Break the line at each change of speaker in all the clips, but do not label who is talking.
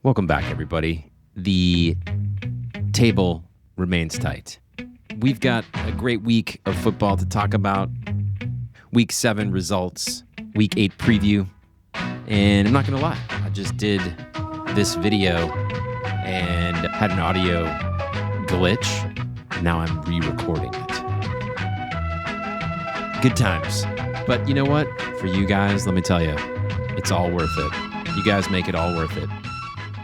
Welcome back, everybody. The table remains tight. We've got a great week of football to talk about. Week 7 results, Week 8 preview. And I'm not going to lie, I just did this video and had an audio glitch. Now I'm re-recording it. Good times. But you know what? For you guys, let me tell you, it's all worth it. You guys make it all worth it.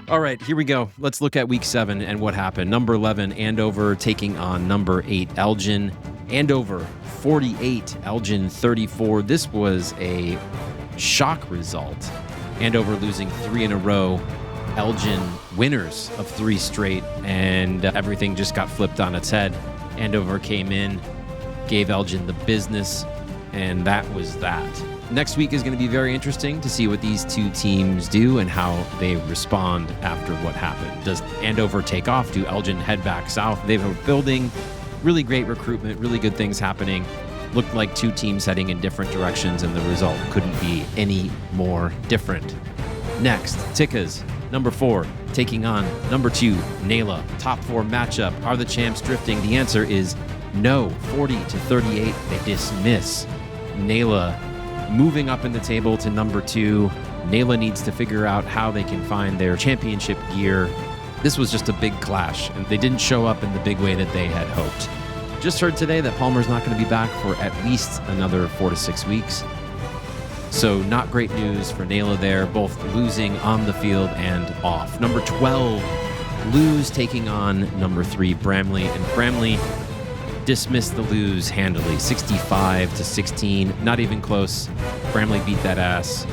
All right, here we go. Let's look at Week 7 and what happened. Number 11, Andover taking on number 8, Elgin. Andover 48, Elgin 34. This was a shock result. Andover losing 3 in a row. Elgin winners of 3 straight, and everything just got flipped on its head. Andover came in, gave Elgin the business, and that was that. Next week is going to be very interesting to see what these two teams do and how they respond after what happened. Does Andover take off? Do Elgin head back south? They were building really great recruitment, really good things happening. Looked like two teams heading in different directions, and the result couldn't be any more different. Next, Tickas, number 4, taking on number 2, Nayla. Top 4 matchup. Are the champs drifting? The answer is no. 40-38, they dismiss Nayla. Moving up in the table to number 2, Nayla needs to figure out how they can find their championship gear. This was just a big clash, and they didn't show up in the big way that they had hoped. Just heard today that Palmer's not going to be back for at least another 4 to 6 weeks. So not great news for Nayla there, both losing on the field and off. Number 12, Lewes taking on number 3, Bramley, and Bramley dismissed the Lewes handily, 65-16, not even close. Bramley beat that ass.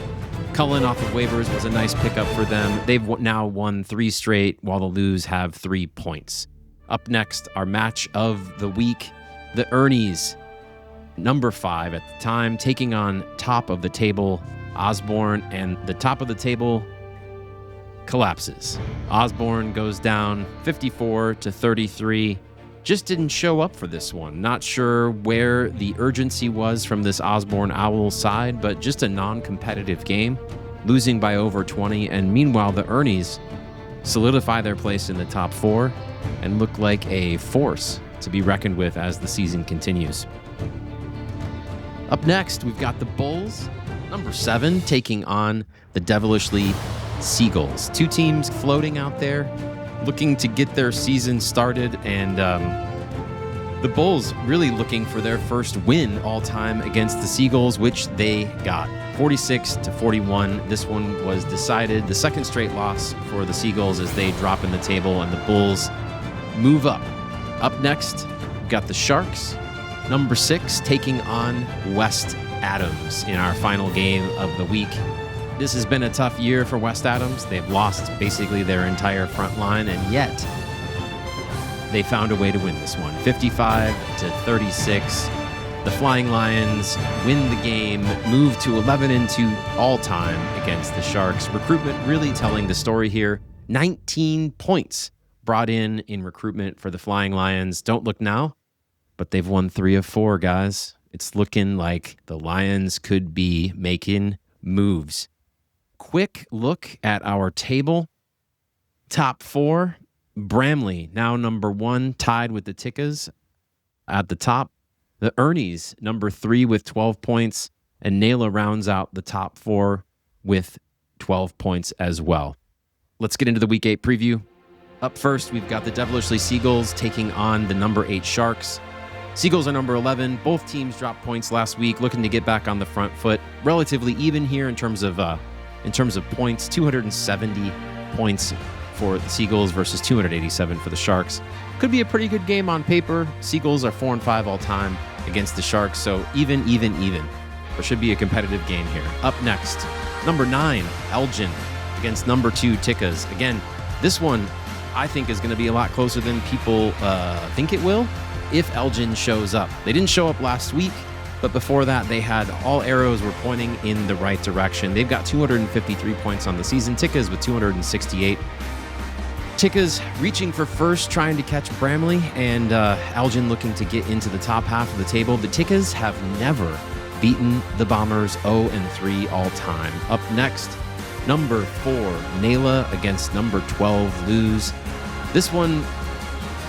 Cullen off of waivers was a nice pickup for them. They've now won 3 straight, while the Lewes have 3 points. Up next, our match of the week, the Ernies, number 5 at the time, taking on top of the table, Osborne, and the top of the table collapses. Osborne goes down 54-33. Just didn't show up for this one. Not sure where the urgency was from this Osborne Owls side, but just a non-competitive game, losing by over 20. And meanwhile, the Ernies solidify their place in the top 4 and look like a force to be reckoned with as the season continues. Up next, we've got the Bulls, number 7, taking on the devilishly Seagulls. 2 teams floating out there, looking to get their season started, and the Bulls really looking for their first win all time against the Seagulls, which they got. 46-41. This one was decided. The second straight loss for the Seagulls as they drop in the table and the Bulls move up. Up next, we've got the Sharks, number 6, taking on West Adams in our final game of the week. This has been a tough year for West Adams. They've lost basically their entire front line, and yet they found a way to win this one. 55-36. The Flying Lions win the game, move to 11-2 all-time against the Sharks. Recruitment really telling the story here. 19 points brought in recruitment for the Flying Lions. Don't look now, but they've won 3 of 4, guys. It's looking like the Lions could be making moves. Quick look at our table. Top 4, Bramley, now number 1, tied with the Tickas at the top. The Ernies, number 3 with 12 points, and Nayla rounds out the top 4 with 12 points as well. Let's get into the Week 8 preview. Up first, we've got the devilishly Seagulls taking on the number 8 Sharks. Seagulls are number 11. Both teams dropped points last week, looking to get back on the front foot. Relatively even here in terms of points, 270 points for the Seagulls versus 287 for the Sharks. Could be a pretty good game on paper. Seagulls are 4-5 all time against the Sharks, so even. There should be a competitive game here. Up next, number 9, Elgin against number 2, Tickas. Again, this one I think is going to be a lot closer than people think it will if Elgin shows up. They didn't show up last week, but before that, they had all arrows were pointing in the right direction. They've got 253 points on the season. Tickas with 268. Tickas reaching for first, trying to catch Bramley, and Elgin looking to get into the top half of the table. The Tickas have never beaten the Bombers 0-3 all time. Up next, Number 4, Nayla against number 12, Luz. This one,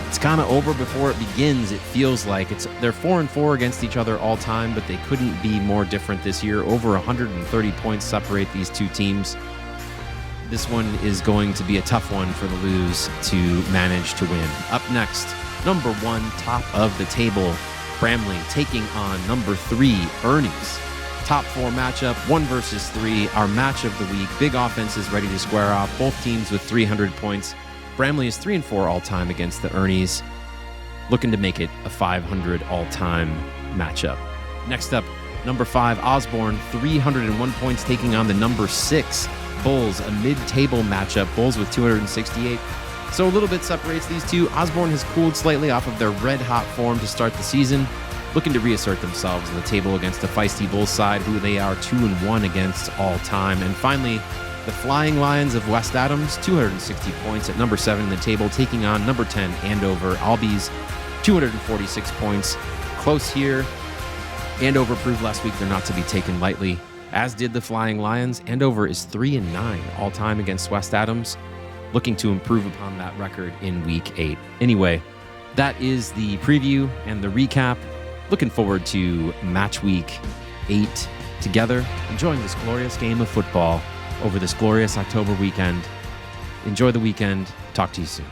it's kind of over before it begins. It feels like they're 4-4 against each other all time, but they couldn't be more different this year. Over 130 points separate these two teams. This one is going to be a tough one for the Luz to manage to win. Up next, number 1, top of the table, Bramley taking on number 3, Ernie's. Top 4 matchup, 1 versus 3, our match of the week. Big offenses ready to square off, both teams with 300 points. Bramley is 3-4 all-time against the Ernies, looking to make it a 500 all-time matchup. Next up, number 5, Osborne, 301 points taking on the number 6, Bulls, a mid-table matchup. Bulls with 268. So a little bit separates these two. Osborne has cooled slightly off of their red-hot form to start the season, looking to reassert themselves in the table against a feisty Bulls side, who they are 2-1 against all time. And finally, the Flying Lions of West Adams, 260 points at number 7 in the table, taking on number 10, Andover. Albies, 246 points. Close here. Andover proved last week they're not to be taken lightly, as did the Flying Lions. Andover is 3-9 all-time against West Adams, looking to improve upon that record in Week 8. Anyway, that is the preview and the recap. Looking forward to match Week 8 together, enjoying this glorious game of football over this glorious October weekend. Enjoy the weekend. Talk to you soon.